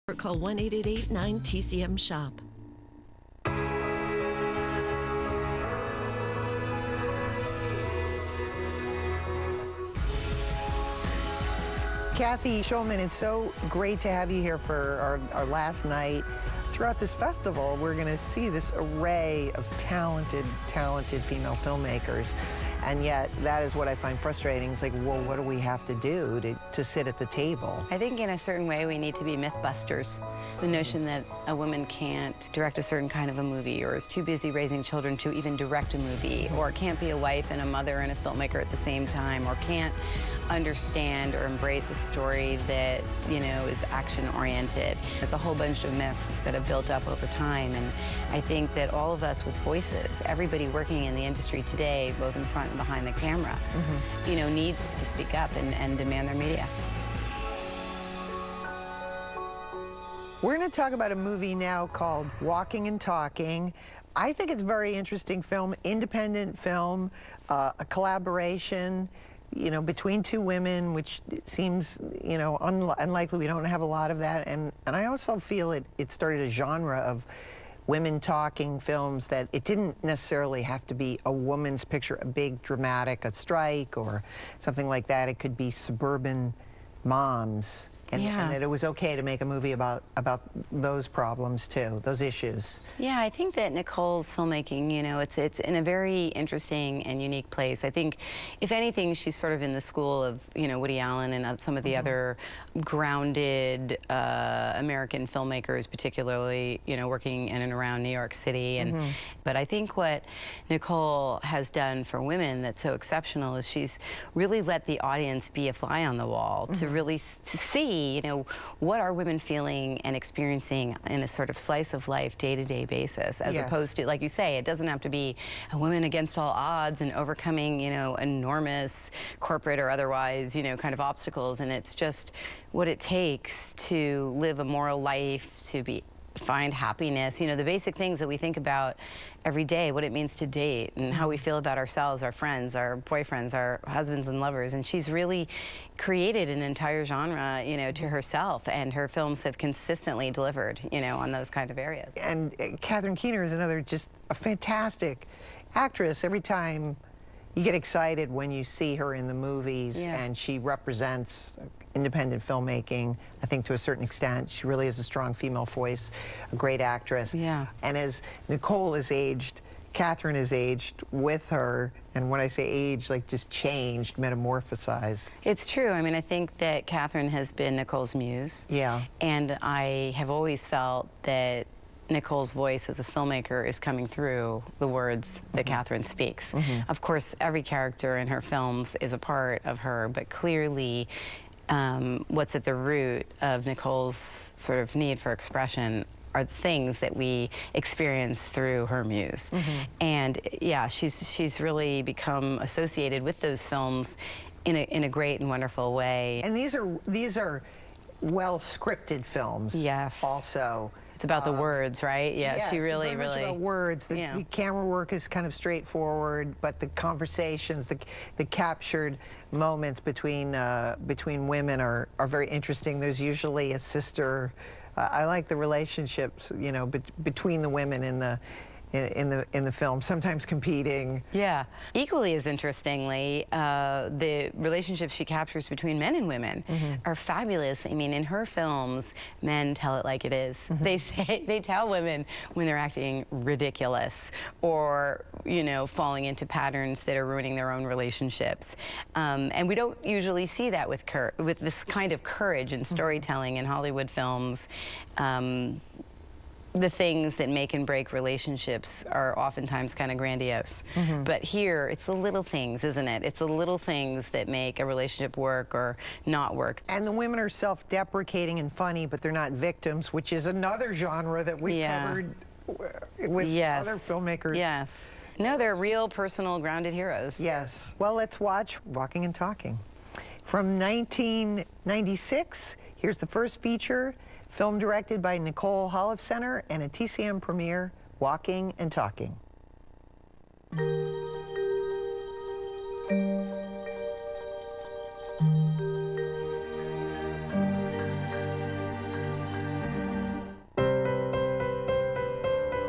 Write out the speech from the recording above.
Or call 1-888-9-TCM-SHOP. Kathy Schulman, it's so great to have you here for our last night. Throughout this festival, we're going to see this array of talented female filmmakers. And yet, that is what I find frustrating. It's like, well, what do we have to do to sit at the table? I think in a certain way, we need to be myth-busters. The notion that a woman can't direct a certain kind of a movie, or is too busy raising children to even direct a movie, or can't be a wife and a mother and a filmmaker at the same time, or can't understand or embrace a story that, you know, is action-oriented. There's a whole bunch of myths that have built up over time, and I think that all of us with voices, everybody working in the industry today, both in front and behind the camera, you know, needs to speak up and demand their media. We're going to talk about a movie now called Walking and Talking. I think it's a very interesting film, independent film, a collaboration, you know, between two women, which seems, you know, unlikely. We don't have a lot of that. And I also feel it started a genre of women talking films that it didn't necessarily have to be a woman's picture, a big dramatic, a strike or something like that. It could be suburban moms. And that it was okay to make a movie about those problems too, those issues. Yeah, I think that Nicole's filmmaking, you know, it's in a very interesting and unique place. I think, if anything, she's sort of in the school of, you know, Woody Allen and some of the other grounded American filmmakers, particularly, you know, working in and around New York City. And but I think what Nicole has done for women that's so exceptional is she's really let the audience be a fly on the wall to really to see, you know, what are women feeling and experiencing in a sort of slice of life, day-to-day basis, as opposed to, like you say, it doesn't have to be a woman against all odds and overcoming, you know, enormous corporate or otherwise, you know, kind of obstacles. And it's just what it takes to live a moral life, to find happiness, you know, the basic things that we think about every day, what it means to date and how we feel about ourselves, our friends, our boyfriends, our husbands and lovers. And she's really created an entire genre, you know, to herself, and her films have consistently delivered, you know, on those kind of areas. And Catherine Keener is another, just a fantastic actress. Every time you get excited when you see her in the movies, and she represents independent filmmaking, I think, to a certain extent. She really is a strong female voice, a great actress. Yeah. And as Nicole has aged, Catherine has aged with her, and when I say aged, like just changed, metamorphosized. It's true. I mean, I think that Catherine has been Nicole's muse. Yeah. And I have always felt that Nicole's voice as a filmmaker is coming through the words that Catherine speaks. Of course, every character in her films is a part of her, but clearly what's at the root of Nicole's sort of need for expression are the things that we experience through her muse. And yeah, she's really become associated with those films in a great and wonderful way. And these are well scripted films. Yes. Also. It's about the words, right? Yeah, yes, she really, very much about words. The camera work is kind of straightforward, but the conversations, the captured moments between women are very interesting. There's usually a sister. I like the relationships, you know, between the women in the film, sometimes competing. Yeah. Equally as interestingly, the relationships she captures between men and women are fabulous. I mean, in her films, men tell it like it is. They tell women when they're acting ridiculous or, you know, falling into patterns that are ruining their own relationships. And we don't usually see that with this kind of courage and storytelling in Hollywood films. The things that make and break relationships are oftentimes kind of grandiose. But here, it's the little things, isn't it? It's the little things that make a relationship work or not work. And the women are self-deprecating and funny, but they're not victims, which is another genre that we've covered with other filmmakers. Yes. No, they're real, personal, grounded heroes. Yes. Well, let's watch Walking and Talking. From 1996, here's the first feature, film directed by Nicole Holofcener and a TCM premiere, Walking and Talking.